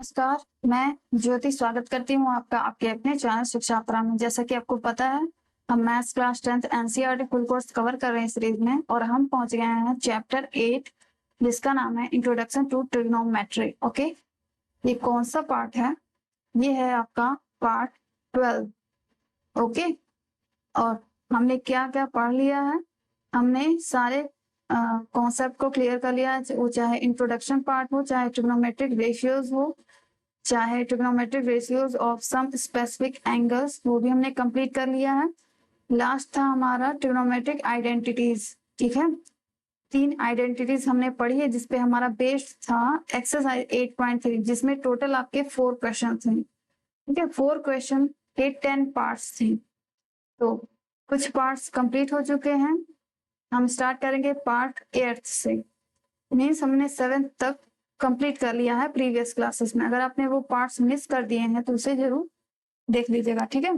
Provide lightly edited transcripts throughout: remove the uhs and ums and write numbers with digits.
नमस्कार, मैं ज्योति स्वागत करती हूँ आपका आपके अपने चैनल शिक्षा यात्रा में। जैसा कि आपको पता है, हम maths class 10th NCERT full course cover कर रहे हैं सीरीज में और हम पहुंच गए हैं चैप्टर 8 जिसका नाम है इंट्रोडक्शन टू ट्रिग्नोमेट्री। ओके, ये कौन सा पार्ट है? ये है आपका पार्ट 12। ओके, और हमने क्या क्या पढ़ लिया है? हमने सारे कॉन्सेप्ट को क्लियर कर लिया है, वो चाहे इंट्रोडक्शन पार्ट हो, चाहे ट्रिग्नोमेट्रिक रेशियोज हो, चाहे trigonometric ratios of some specific angles, वो भी हमने कंप्लीट कर लिया है। लास्ट था हमारा ट्रिग्नोमेट्रिक आइडेंटिटीज। ठीक है, 3 आइडेंटिटीज हमने पढ़ी है जिसपे हमारा बेस था एक्सरसाइज 8.3 जिसमें टोटल आपके 4 क्वेश्चन थे। ठीक है, 4 क्वेश्चन के 10 पार्ट्स थे, तो कुछ पार्ट्स कंप्लीट हो चुके हैं। हम स्टार्ट करेंगे पार्ट 8 से। मीन्स हमने 7th तक कंप्लीट कर लिया है प्रीवियस क्लासेस में। अगर आपने वो पार्ट्स मिस कर दिए हैं तो उसे जरूर देख लीजिएगा। ठीक है,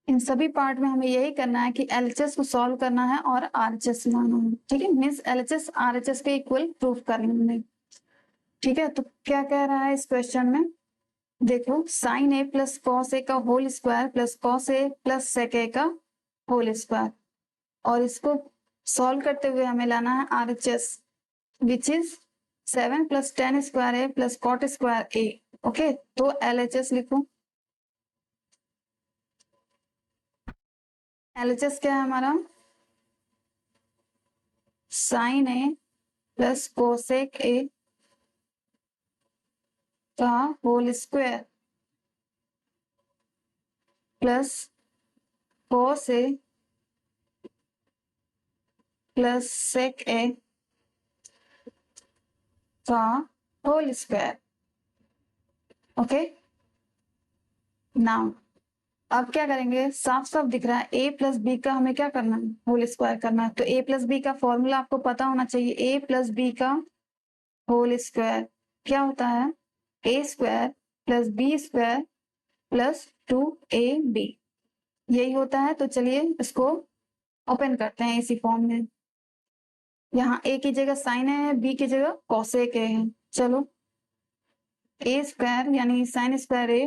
इन सभी पार्ट में हमें यही करना है कि एलएचएस को सॉल्व करना है और आरएचएस लाना है। ठीक है, मीन्स एलएचएस आरएचएस के इक्वल प्रूफ करना है। ठीक है, तो क्या कह रहा है इस क्वेश्चन में? देखो, साइन ए प्लस कॉस ए का whole square plus cos A plus sec A का होल स्क्वायर, और इसको सॉल्व करते हुए हमें लाना है RHS which is 7 plus ten square A plus cot square A. Okay, तो एलएचएस लिखो। एलएचएस क्या है हमारा? Sine A plus cosec A का whole square plus cos A plus sec A का होल स्क्वायर। ओके, नाउ अब क्या करेंगे? साफ साफ दिख रहा है ए प्लस बी का हमें क्या करना है? होल स्क्वायर करना है। तो ए प्लस बी का फॉर्मूला आपको पता होना चाहिए। ए प्लस बी का होल स्क्वायर क्या होता है? A square plus B square plus 2ab, यही होता है। तो चलिए इसको ओपन करते हैं इसी फॉर्म में। यहाँ ए की जगह साइन है, बी की जगह कॉसेक ए है। चलो, ए स्क्वायर यानी sign square A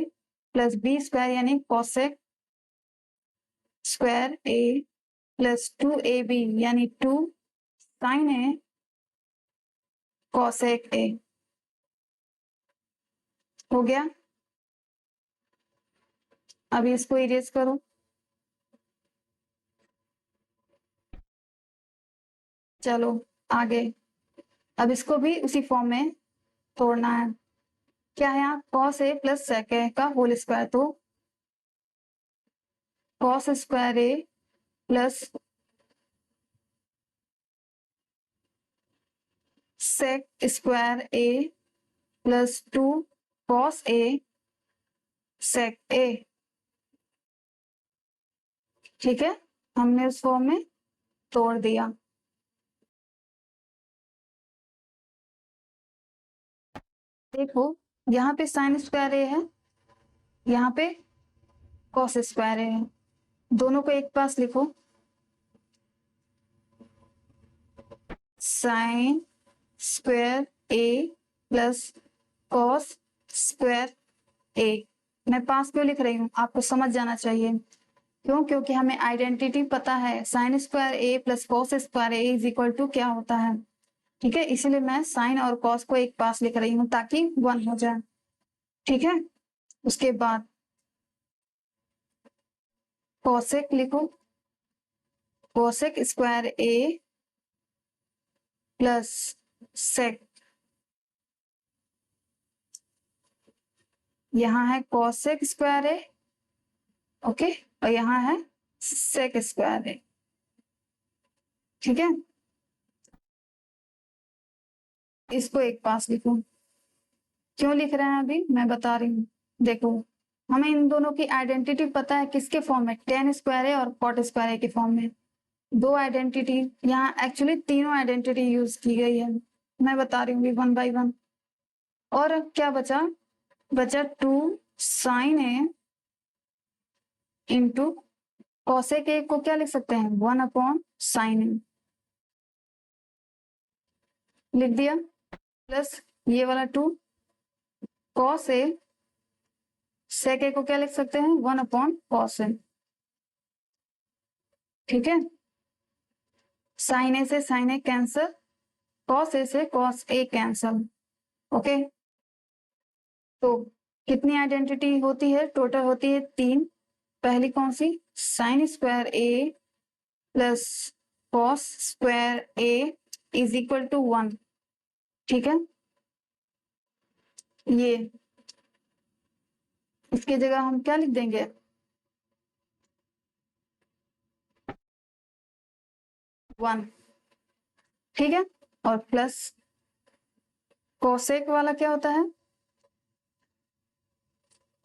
plus B square यानी cosec square A plus 2ab यानी 2 साइन ए कॉसेक ए। हो गया, अभी इसको इरेज करो। चलो आगे, अब इसको भी उसी फॉर्म में तोड़ना है। क्या है यहाँ? Cos A plus sec A का होल स्क्वायर, तो cos square A plus sec square A plus 2 cos A sec ए। ठीक है, हमने उस फॉर्म में तोड़ दिया। देखो, यहाँ पे साइन स्क्वायर ए है, यहाँ पे कॉस स्क्वायर ए है, दोनों को एक पास लिखो। Sign square A plus cos square ए। मैं पास क्यों लिख रही हूँ आपको समझ जाना चाहिए। क्यों? क्योंकि हमें आइडेंटिटी पता है, sine square A plus cos square A is equal to क्या होता है। ठीक है, इसीलिए मैं साइन और कॉस को एक पास लिख रही हूँ ताकि 1 हो जाए। ठीक है, उसके बाद कोसेक लिखो। कोसेक स्क्वायर ए प्लस सेक, यहाँ है कोसेक स्क्वायर ए, ओके, और यहाँ है सेक स्क्वायर ए। ठीक है, इसको एक पास लिखो। क्यों लिख रहे हैं अभी मैं बता रही हूँ। देखो, हमें इन दोनों की आइडेंटिटी पता है किसके फॉर्म में? टेन स्क्वायर ए और कॉट स्क्वायर ए के फॉर्म में। दो आइडेंटिटी, यहाँ एक्चुअली तीनों आइडेंटिटी यूज की गई है। मैं बता रही हूँ 1 बाय 1। और क्या बचा? बचा 2 sine A into cosec A को क्या लिख सकते हैं? 1 अपॉन साइन ए लिख दिया, प्लस ये वाला 2 कॉस ए, सेक ए को क्या लिख सकते हैं 1 अपॉन कॉस ए, ठीक है। साइन ए से sign A cancel, cos A से कॉस ए कैंसल, ओके। तो कितनी आइडेंटिटी होती है, टोटल होती है 3। पहली कौन सी, sine square A plus cos square A is equal to 1, ठीक है। ये इसकी जगह हम क्या लिख देंगे 1, ठीक है। और प्लस कोसेक वाला क्या होता है,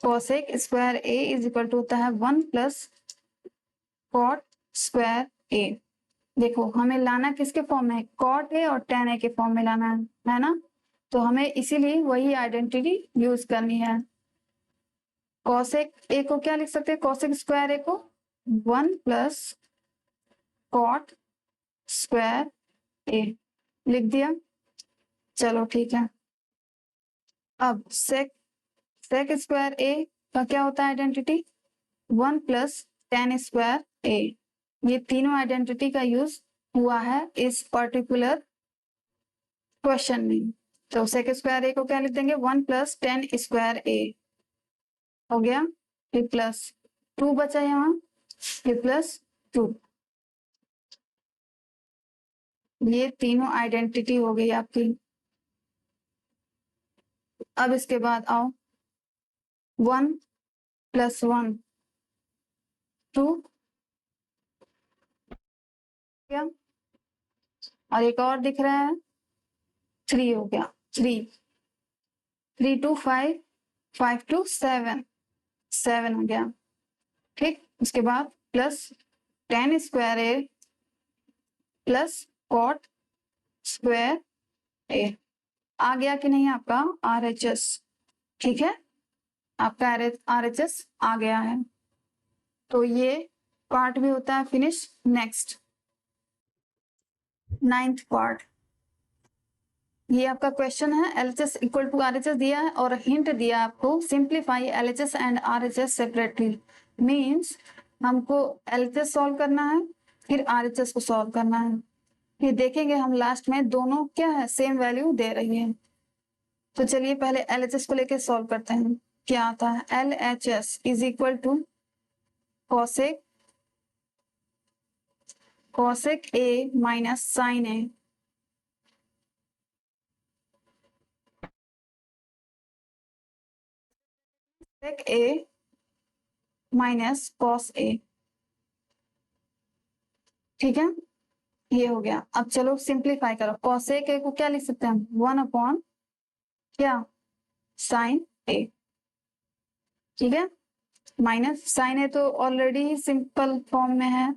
cosec square A is equal to होता है 1 प्लस कॉट स्क्वायर ए। देखो हमें लाना किसके फॉर्म में, कॉट ए और टेन ए के फॉर्म में लाना है ना। तो हमें इसीलिए वही आइडेंटिटी यूज करनी है। कॉसेक ए को क्या लिख सकते हैं, कॉसेक स्क्वायर ए को 1 प्लस कॉट स्क्वायर ए लिख दिया, चलो ठीक है। अब सेक स्क्वायर ए का क्या होता है आइडेंटिटी 1 प्लस टेन स्क्वायर ए। ये तीनों आइडेंटिटी का यूज हुआ है इस पर्टिकुलर क्वेश्चन में। तो सेक स्क्वायर ए को क्या लिख देंगे 1 प्लस टेन स्क्वायर ए हो गया, फिर प्लस 2 बचा यहाँ, फिर प्लस 2। ये तीनों आइडेंटिटी हो गई आपकी। अब इसके बाद आओ 1 प्लस 1 2 क्या, और एक और दिख रहा है 3 हो गया, 3 3 2 5 5 2 7 7 हो गया, ठीक। उसके बाद plus ten square A plus cot square ए। आ गया कि नहीं आपका RHS, ठीक है, आपका RHS आ गया है। तो ये पार्ट भी होता है फिनिश। नेक्स्ट 9th पार्ट, ये आपका क्वेश्चन है LHS इक्वल टू RHS दिया है और हिंट दिया आपको simplify LHS and RHS separately. Means हमको LHS सॉल्व करना है, फिर RHS को सॉल्व करना है। फिर देखेंगे हम लास्ट में दोनों क्या है सेम वैल्यू दे रही है। तो चलिए पहले LHS को लेके सॉल्व करते हैं। क्या आता है LHS is equal to cosec A minus sine A, sec A minus cos A, ठीक है। ये हो गया। अब चलो सिंप्लीफाई करो, कॉसेक ए को क्या लिख सकते हैं 1 अपॉन क्या साइन ए, ठीक है। माइनस साइन ए तो ऑलरेडी सिंपल फॉर्म में है,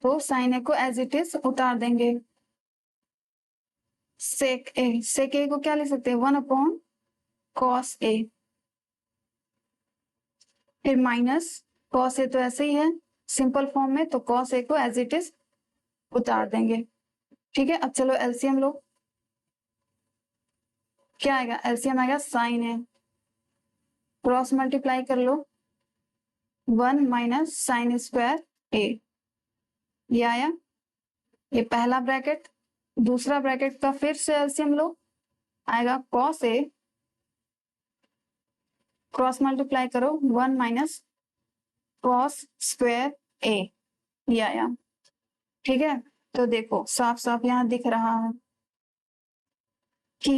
तो साइन ए को एज इट इज उतार देंगे। सेक ए को क्या लिख सकते हैं 1 अपॉन कॉस ए, फिर माइनस कॉस ए तो ऐसे ही है सिंपल फॉर्म में, तो कॉस ए को एज इट इज उतार देंगे, ठीक है। अब चलो एलसीएम लो, क्या आएगा एलसीएम आएगा साइन ए, क्रॉस मल्टीप्लाई कर लो 1 माइनस साइन स्क्वायर ए, ये आया। ये पहला ब्रैकेट, दूसरा ब्रैकेट का फिर से एलसीएम लो, आएगा कॉस ए, क्रॉस मल्टीप्लाई करो 1 माइनस कॉस स्क्वायर ए, ये आया, ठीक है। तो देखो साफ साफ यहाँ दिख रहा है कि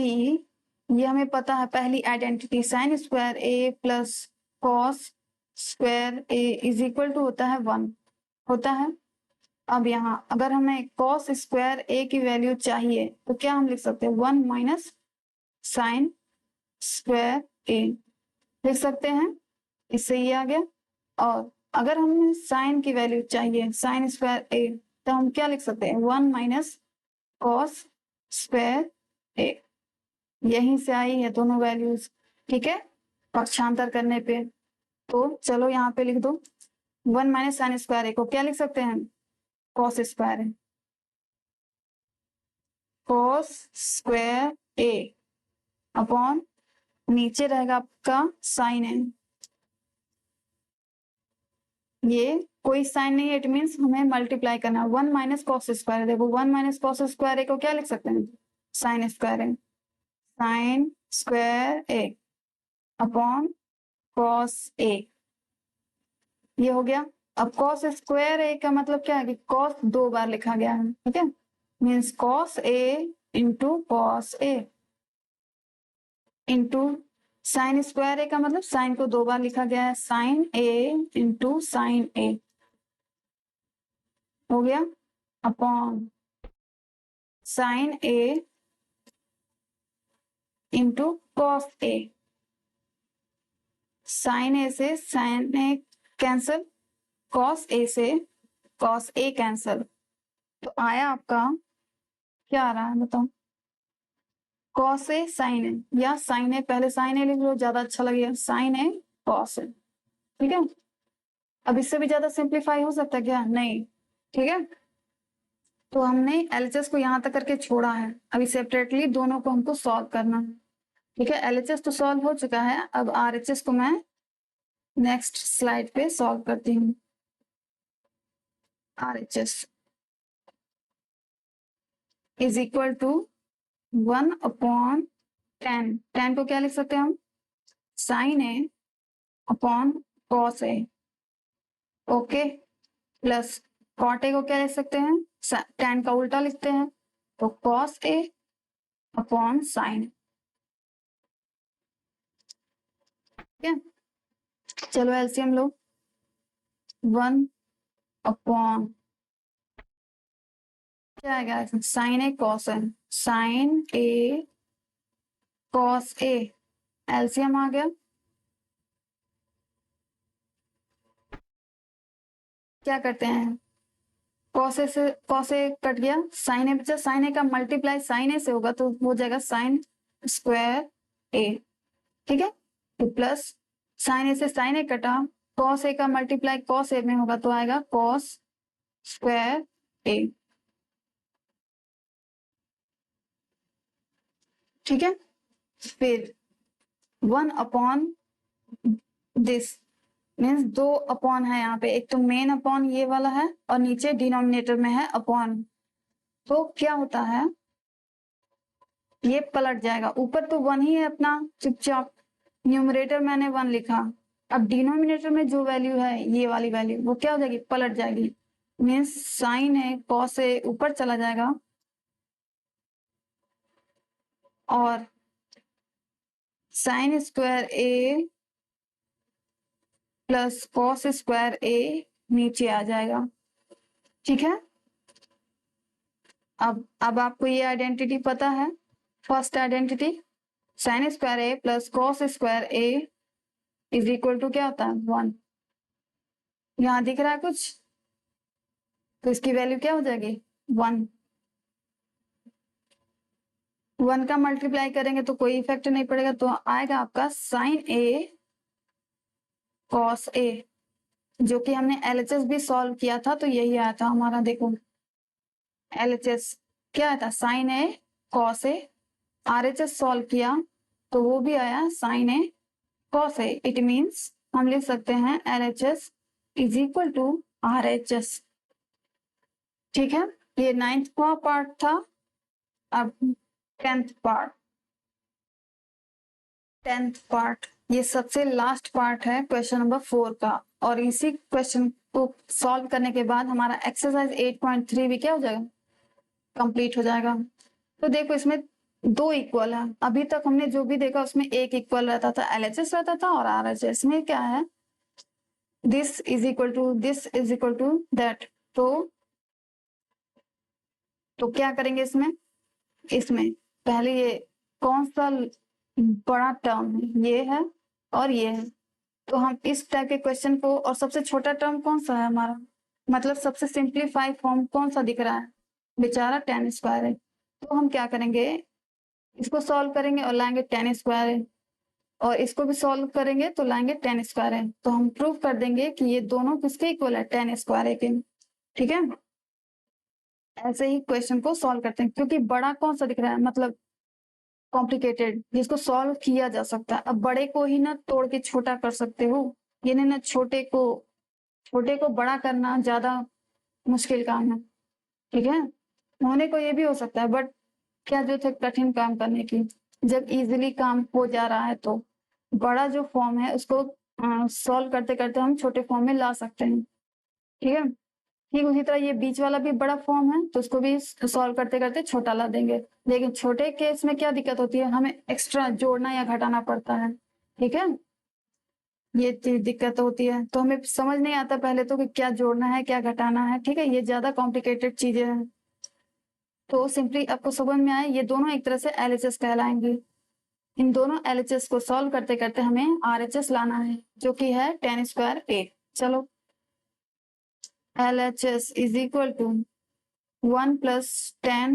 ये हमें पता है पहली identity sine square A plus cos square A is equal to होता है 1 होता है। अब यहाँ अगर हमें कॉस स्क्वायर ए की वैल्यू चाहिए तो क्या हम लिख सकते हैं 1 माइनस साइन स्क्वायर ए लिख सकते हैं, इससे ये आ गया। और अगर हमें साइन की वैल्यू चाहिए साइन स्क्वायर ए, तो हम क्या लिख सकते हैं 1 माइनस कॉस स्क्वायर ए, यहीं से आई है दोनों वैल्यूज, ठीक है, पक्षांतर करने पे। तो चलो यहाँ पे लिख दो 1 माइनस साइन स्क्वायर ए को क्या लिख सकते हैं कॉस स्क्वायर ए, कॉस स्क्वायर ए अपॉन नीचे रहेगा आपका साइन ए, ये कोई साइन नहीं है, इट मीन्स हमें मल्टीप्लाई करना है। 1 माइनस कॉस स्क्वायर, देखो 1 माइनस कॉस स्क्वायर ए को क्या लिख सकते हैं, साइन स्क्वायर ए, साइन स्क्वायर ए अपॉन कॉस ए, ये हो गया। अब कॉस स्क्वायर ए का मतलब क्या है कि कॉस 2 बार लिखा गया है, ठीक है, means cos A into cos A into sine square ए का मतलब साइन को 2 बार लिखा गया है, साइन ए इंटू साइन ए हो गया, upon sine A into cos A, sign ए से sign A cancel, cos A से कॉस ए कैंसल, तो आया आपका क्या आ रहा है बताओ, कॉस ए साइन ए, या साइन ए, पहले साइन ए लिख लो ज्यादा अच्छा लगेगा, साइन ए कॉस ए, ठीक है। अब इससे भी ज्यादा सिंप्लीफाई हो सकता है क्या, नहीं, ठीक है। तो हमने एलएचएस को यहाँ तक करके छोड़ा है, अभी सेपरेटली दोनों को हमको सॉल्व करना है, ठीक है। एलएचएस तो सॉल्व हो चुका है, अब आरएचएस को मैं नेक्स्ट स्लाइड पे सॉल्व करती हूँ। आरएचएस इज इक्वल टू 1/10, 10 को क्या लिख सकते हैं हम, sine A upon cos A, okay, plus cot A को क्या लिख सकते हैं, 10 का उल्टा लिखते हैं, तो कॉस ए अपॉन साइन, ठीक है। चलो एलसीएम लो, 1 अपॉन क्या आएगा, sign A cos A, sign A cos A, LCM आ गया, क्या करते हैं, कॉस ए से कॉस ए कट गया, साइन ए बचा, साइन ए का मल्टीप्लाई साइन ए से होगा तो हो जाएगा साइन स्क्वायर ए, ठीक है, तो प्लस साइन ए से साइन ए कटा, कॉस ए का मल्टीप्लाई कॉस ए में होगा तो आएगा कॉस स्क्वायर ए, ठीक है। फिर 1 अपॉन दिस, मीन्स 2 अपॉन है यहाँ पे, एक तो मेन अपॉन ये वाला है और नीचे डिनोमिनेटर में है अपॉन, तो क्या होता है ये पलट जाएगा, ऊपर तो 1 ही है अपना चुपचाप, न्यूमरेटर मैंने 1 लिखा, अब डिनोमिनेटर में जो वैल्यू है ये वाली वैल्यू वो क्या हो जाएगी, पलट जाएगी, मीन्स साइन है कॉस ए ऊपर चला जाएगा और sign square A plus cos square ए नीचे आ जाएगा, ठीक है। अब आपको ये आइडेंटिटी पता है, first identity sine square A plus cos square A is equal to क्या होता है 1, यहाँ दिख रहा है कुछ, तो इसकी वैल्यू क्या हो जाएगी 1, 1 का मल्टीप्लाई करेंगे तो कोई इफेक्ट नहीं पड़ेगा, तो आएगा आपका साइन ए कॉस ए, जो कि हमने एलएचएस भी सॉल्व किया था तो यही आया था हमारा, देखो एलएचएस क्या आया था, sine A cos A, RHS solve किया तो वो भी आया sine A cos A, it means हम लिख सकते हैं LHS is equal to RHS, ठीक है। ये 9th का पार्ट था, अब 10th पार्ट, ये सबसे लास्ट पार्ट है क्वेश्चन नंबर 4 का, और इसी क्वेश्चन को सॉल्व करने के बाद हमारा एक्सरसाइज 8.3 भी क्या हो जाएगा, कंप्लीट हो जाएगा। तो देखो इसमें 2 इक्वल है, अभी तक हमने जो भी देखा उसमें एक इक्वल रहता था, एलएचएस रहता था, और आरएचएस में क्या है this is equal to that, तो क्या करेंगे इसमें पहले ये कौन सा बड़ा टर्म है, ये है और ये है, तो हम इस टाइप के क्वेश्चन को, और सबसे छोटा टर्म कौन सा है हमारा, मतलब सबसे सिंप्लीफाई फॉर्म कौन सा दिख रहा है, बेचारा tan स्क्वायर है, तो हम क्या करेंगे इसको सॉल्व करेंगे और लाएंगे tan स्क्वायर है, और इसको भी सॉल्व करेंगे तो लाएंगे tan स्क्वायर है, तो हम प्रूव कर देंगे कि ये दोनों किसके इक्वल है, tan स्क्वायर है के, ठीक है। ऐसे ही क्वेश्चन को सॉल्व करते हैं, क्योंकि बड़ा कौन सा दिख रहा है, मतलब कॉम्प्लिकेटेड जिसको सॉल्व किया जा सकता है। अब बड़े को ही ना तोड़ के छोटा कर सकते हो, ये नहीं ना छोटे को बड़ा करना ज्यादा मुश्किल काम है, ठीक है। होने को ये भी हो सकता है, बट क्या जरूरत है कठिन काम करने की जब इजीली काम हो जा रहा है। तो बड़ा जो फॉर्म है उसको सॉल्व करते करते हम छोटे फॉर्म में ला सकते हैं, ठीक है। ठीक उसी तरह ये बीच वाला भी बड़ा फॉर्म है, तो उसको भी सॉल्व करते करते छोटा ला देंगे। लेकिन छोटे केस में क्या दिक्कत होती है, हमें एक्स्ट्रा जोड़ना या घटाना पड़ता है, ठीक है। ये चीज दिक्कत होती है, तो हमें समझ नहीं आता पहले तो कि क्या जोड़ना है क्या घटाना है, ठीक है। ये ज्यादा कॉम्प्लिकेटेड चीजें हैं। तो सिंपली आपको समझ में आए, ये दोनों एक तरह से एलएचएस कहलाएंगे। इन दोनों एलएचएस को सॉल्व करते करते हमें आरएचएस लाना है, जो कि है 10 स्क्वायर ए। चलो, LHS is equal to 1 plus 10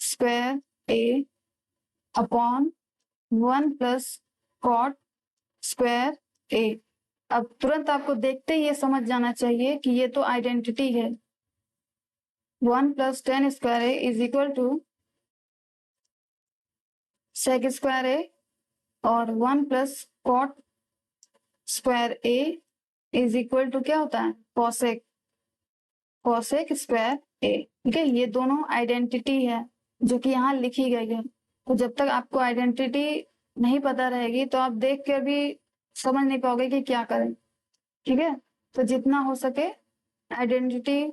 square A upon 1 plus cot square A। अब तुरंत आपको देखते ही ये समझ जाना चाहिए कि ये तो आइडेंटिटी है। 1 plus 10 square A is equal to sec square A और 1 plus cot square A is equal to क्या होता है, cosec square A, ठीक है। ये दोनों आइडेंटिटी है जो कि यहाँ लिखी गई है। तो जब तक आपको आइडेंटिटी नहीं पता रहेगी तो आप देख कर भी समझ नहीं पाओगे कि क्या करें, ठीक है। तो जितना हो सके आइडेंटिटी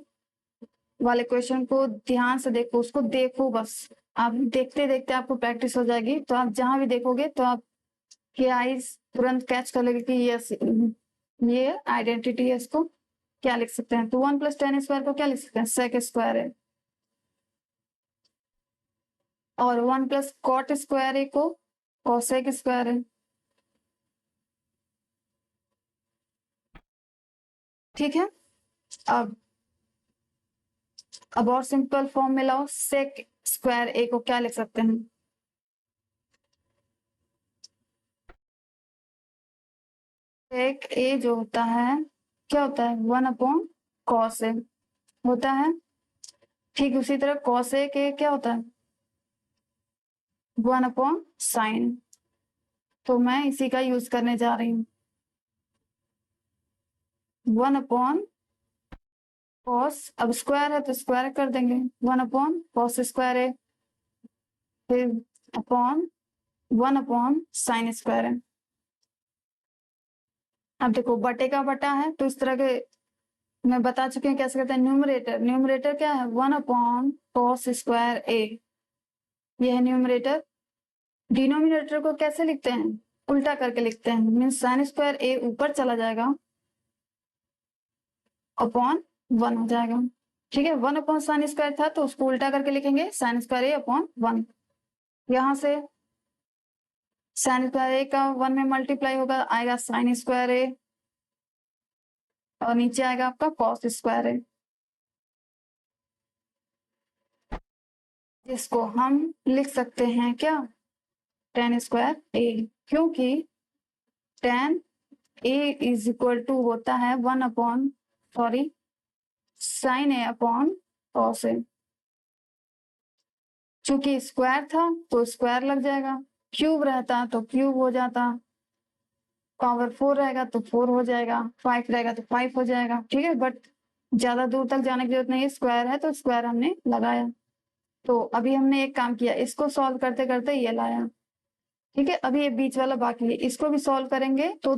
वाले क्वेश्चन को ध्यान से देखो, उसको देखो बस। आप देखते देखते आपको प्रैक्टिस हो जाएगी, तो आप जहां भी देखोगे तो आप की आईज तुरंत कैच कर लेगी कि ये आइडेंटिटी है। इसको क्या लिख सकते हैं, तो 1 plus 10 स्क्वायर को क्या लिख सकते हैं, सेक स्क्वायर है। और 1 plus कॉट स्क्वायर ए को कोसेक स्क्वायर है, ठीक है। अब और सिंपल फॉर्म में लाओ, सेक स्क्वायर ए को क्या लिख सकते हैं, सेक ए जो होता है क्या होता है, 1 अपॉन कॉस ए होता है। ठीक उसी तरह कॉस ए के क्या होता है, 1 अपॉन साइन। तो मैं इसी का यूज करने जा रही हूँ, 1 अपॉन कॉस, अब स्क्वायर है तो स्क्वायर कर देंगे, 1 अपॉन कॉस स्क्वायर है, फिर अपॉन 1 अपॉन साइन स्क्वायर है। अब देखो बटे का बटा है, तो इस तरह के मैं बता चुकी हूँ कैसे करते हैं। न्यूमरेटर क्या है, 1 अपॉन कॉस स्क्वायर ए, ये है न्यूमरेटर। डिनोमिनेटर को कैसे लिखते हैं, उल्टा करके लिखते हैं, मीन्स साइन स्क्वायर ए ऊपर चला जाएगा अपॉन 1 हो जाएगा, ठीक है। 1 अपॉन साइन स्क्वायर था तो उसको उल्टा करके लिखेंगे साइन स्क्वायर ए अपॉन 1। यहां से साइन स्क्वायर ए का 1 में मल्टीप्लाई होगा, आएगा साइन स्क्वायर ए और नीचे आएगा आपका कॉस स्क्वायर ए, जिसको हम लिख सकते हैं क्या, tan स्क्वायर ए, क्योंकि tan A is equal to होता है 1 upon sine A upon cos A. चूंकि स्क्वायर था तो स्क्वायर लग जाएगा, क्यूब रहता तो क्यूब हो जाता, पावर 4 रहेगा तो 4 हो जाएगा, 5 रहेगा तो 5 हो जाएगा, ठीक है। बट ज्यादा दूर तक जाने की जरूरत नहीं है, स्क्वायर है तो स्क्वायर हमने लगाया। तो अभी हमने एक काम किया, इसको सॉल्व करते करते ये लाया, ठीक है। अभी ये बीच वाला बाकी है, इसको भी सॉल्व करेंगे तो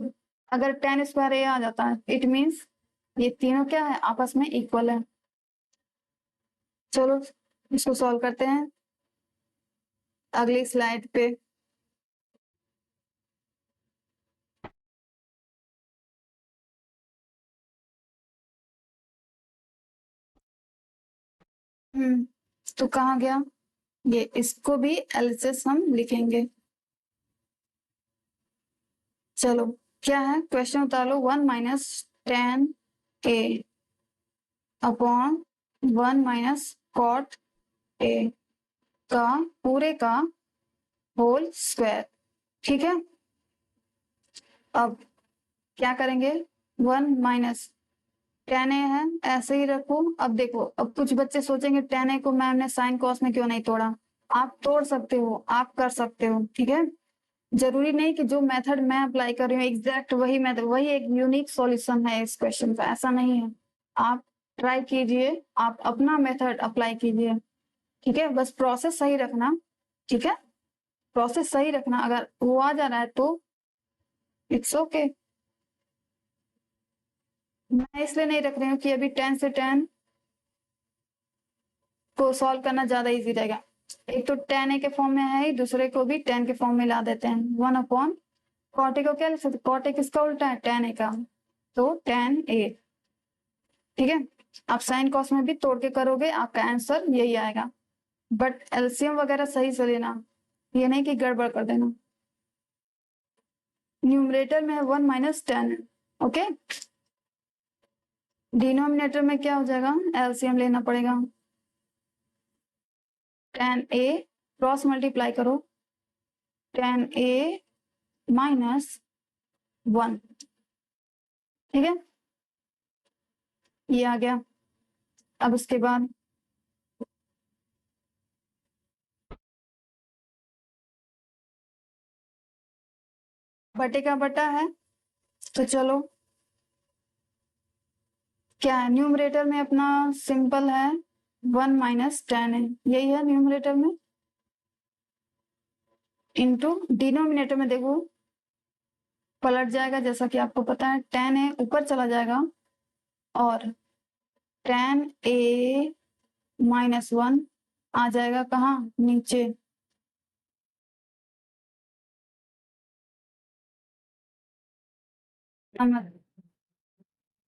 अगर tan स्क्वायर ए आ जाता है, इट मीन्स ये तीनों क्या है, आपस में इक्वल है। चलो इसको सॉल्व करते हैं अगली स्लाइड पे। तो कहाँ गया ये, इसको भी एलएचएस हम लिखेंगे। चलो क्या है, क्वेश्चन उतार लो, 1 minus tan A upon 1 minus cot A का पूरे का होल स्क्वायर, ठीक है। अब क्या करेंगे, 1 माइनस tan ए है, ऐसे ही रखो। अब देखो, अब कुछ बच्चे सोचेंगे tan ए को मैम ने साइन कॉस में क्यों नहीं तोड़ा, आप तोड़ सकते हो, आप कर सकते हो, ठीक है। जरूरी नहीं कि जो मेथड मैं अप्लाई कर रही हूँ एग्जैक्ट वही मेथड, वही एक यूनिक सॉल्यूशन है इस क्वेश्चन का, ऐसा नहीं है। आप ट्राई कीजिए, आप अपना मेथड अप्लाई कीजिए, ठीक है। बस प्रोसेस सही रखना, ठीक है, प्रोसेस सही रखना। अगर वो आ जा रहा है तो इट्स ओके। मैं इसलिए नहीं रख रही हूँ कि अभी 10 से 10 को सॉल्व करना ज्यादा इजी रहेगा। एक तो 10 ए के फॉर्म में है ही, दूसरे को भी 10 के फॉर्म में ला देते हैं। 1 कॉट ए को क्या लिख सकते, कॉट ए किसका उल्टा है, 10 ए का, तो 10 ए, ठीक है। आप साइन कॉस में भी तोड़ के करोगे, आपका आंसर यही आएगा। बट एलसीएम वगैरह सही से लेना, ये नहीं कि गड़बड़ कर देना। न्यूमरेटर में 1 माइनस 10 है, ओके। डिनोमिनेटर में क्या हो जाएगा, एलसीएम लेना पड़ेगा। 10 ए क्रॉस मल्टीप्लाई करो, 10 ए माइनस 1, ठीक है, ये आ गया। अब उसके बाद बटे का बटा है, तो चलो क्या है, न्यूमरेटर में अपना सिंपल है 1 माइनस 10 है, यही है न्यूमरेटर में, इनटू डिनोमिनेटर में देखो पलट जाएगा, जैसा कि आपको पता है 10 है ऊपर चला जाएगा और 10 ए माइनस 1 आ जाएगा कहाँ, नीचे।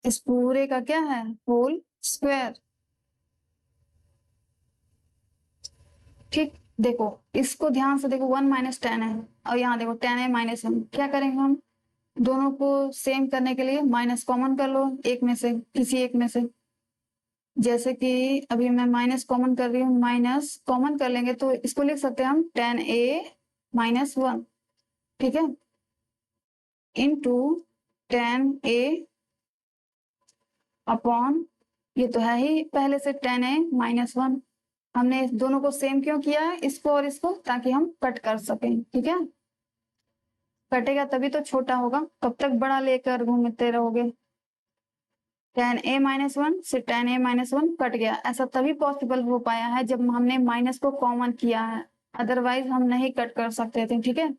इस पूरे का क्या है, होल स्क्वायर, ठीक। देखो इसको ध्यान से देखो, 1 माइनस 10 है और यहाँ देखो 10 है माइनस 1, क्या करेंगे हम, दोनों को सेम करने के लिए माइनस कॉमन कर लो एक में से, किसी एक में से। जैसे कि अभी मैं माइनस कॉमन कर रही हूँ, माइनस कॉमन कर लेंगे तो इसको लिख सकते हैं हम 10 ए माइनस 1, ठीक है, इनटू 10 ए अपॉन, ये तो है ही पहले से 10 ए माइनस 1। हमने दोनों को सेम क्यों किया है, इसको और इसको, ताकि हम कट कर सकें, ठीक है। कटेगा तभी तो छोटा होगा, कब तक बड़ा लेकर घूमते रहोगे। 10 ए माइनस 1 से 10 ए माइनस 1 कट गया, ऐसा तभी पॉसिबल हो पाया है जब हमने माइनस को कॉमन किया है, अदरवाइज हम नहीं कट कर सकते थे, ठीक है।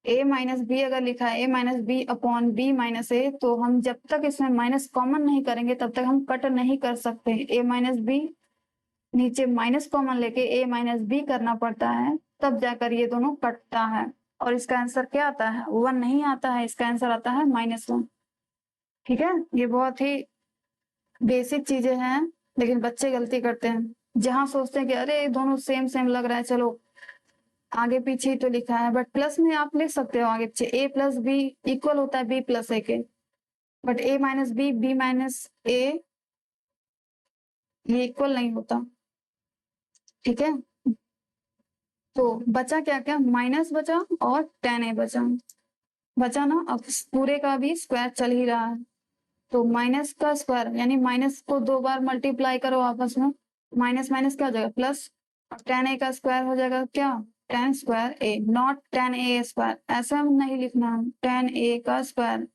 ए माइनस बी अगर लिखा है, A minus B upon B minus A, तो हम जब तक इसमें माइनस कॉमन नहीं करेंगे तब तक हम कट नहीं कर सकते। ए माइनस बी नीचे माइनस कॉमन लेके ए माइनस बी करना पड़ता है, तब जाकर ये दोनों कटता है। और इसका आंसर क्या आता है, 1 नहीं आता है, इसका आंसर आता है -1, ठीक है। ये बहुत ही बेसिक चीजें हैं, लेकिन बच्चे गलती करते हैं, जहां सोचते हैं कि अरे दोनों सेम सेम लग रहा है, चलो आगे पीछे ही तो लिखा है, बट प्लस में आप लिख सकते हो आगे पीछे, ए प्लस बी इक्वल होता है बी प्लस ए के, but A minus B, B minus A ये इक्वल नहीं होता, ठीक है। तो बचा क्या क्या, माइनस बचा और 10 ए बचा ना। अब पूरे का भी स्क्वायर चल ही रहा है, तो माइनस का स्क्वायर यानी माइनस को 2 बार मल्टीप्लाई करो आपस में, माइनस माइनस क्या हो जाएगा प्लस, 10 ए का स्क्वायर हो जाएगा क्या, 10 square A, not 10 A square, ऐसा नहीं लिखना, 10 ए का स्क्वायर।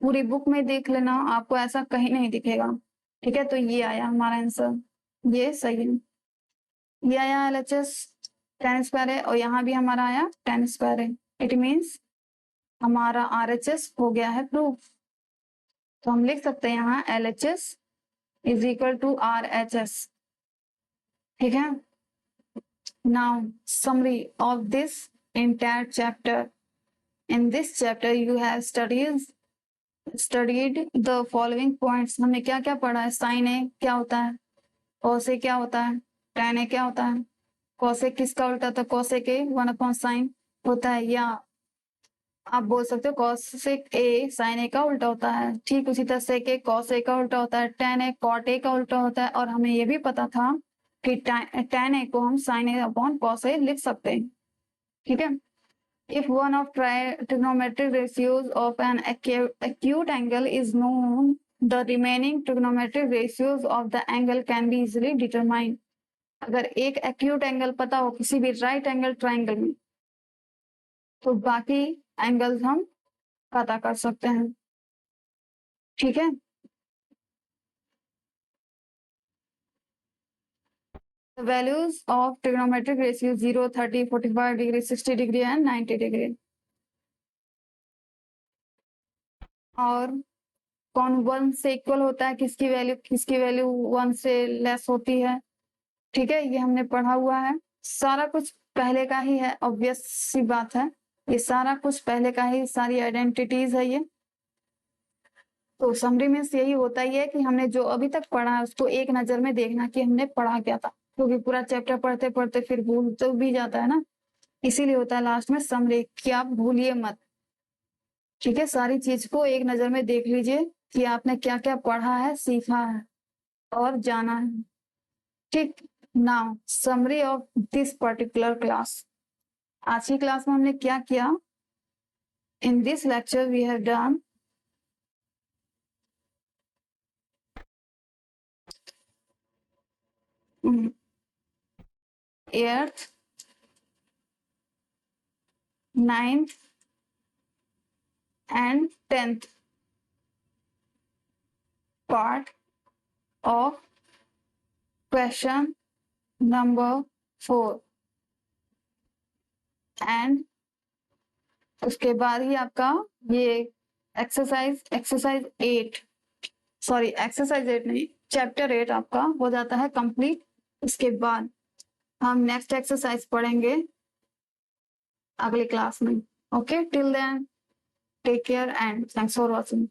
पूरी बुक में देख लेना, आपको ऐसा कहीं नहीं दिखेगा, ठीक है। तो ये आया हमारा आंसर, ये सही है, ये आया LHS 10 स्क्वायर है, और यहाँ भी हमारा आया 10 स्क्वायर है। इट मीन्स हमारा RHS हो गया है प्रूफ। तो हम लिख सकते हैं यहाँ LHS is equal to RHS, ठीक है। Now summary of this entire chapter. In this chapter you have studied the following points. हमने क्या क्या पढ़ा है, साइन ए क्या होता है, कॉस ए क्या होता है, tan ए क्या होता है, कॉसेक किसका उल्टा होता है, कॉसेक ए 1 अपॉन साइन होता है, या आप बोल सकते हो कॉसेक ए साइन ए का उल्टा होता है, ठीक उसी तरह सेक ए कॉस ए का उल्टा होता है, tan ए कॉट ए का उल्टा होता है, और हमें ये भी पता था कि tan ए को हम साइन ए अपॉन कॉस ए लिख सकते हैं, ठीक है। If one of trigonometric ratios of an acute angle is known, the remaining trigonometric ratios of the angle can be easily determined. अगर एक एक्यूट एंगल पता हो किसी भी राइट एंगल ट्राइंगल में, तो बाकी एंगल्स हम पता कर सकते हैं। ठीक है, the values of trigonometric ratio 0, 30, 45 degree, 60 degree and 90 degree. और कौन 1 से इक्वल होता है, किसकी वैल्यू 1 से लेस होती है। ठीक है, ये हमने पढ़ा हुआ है। सारा कुछ पहले का ही है, ऑब्वियस सी बात है, ये सारा कुछ पहले का ही, सारी आइडेंटिटीज है ये। तो समरी में यही होता ही है कि हमने जो अभी तक पढ़ा है उसको एक नजर में देखना कि हमने पढ़ा क्या था, क्योंकि पूरा चैप्टर पढ़ते पढ़ते फिर भूल तो भी जाता है ना, इसीलिए होता है लास्ट में समरी कि आप भूलिए मत। ठीक है, सारी चीज को एक नजर में देख लीजिए कि आपने क्या क्या पढ़ा है, सीखा है और जाना है। ठीक, now summary of this particular class. आज की क्लास में हमने क्या किया, in this lecture we have done eighth, 9th and 10th part of question number 4 and उसके बाद ही आपका ये एक्सरसाइज 8 नहीं, चैप्टर 8 आपका हो जाता है कंप्लीट। इसके बाद हम नेक्स्ट एक्सरसाइज पढ़ेंगे अगली क्लास में। Okay, till then take care and thanks for watching.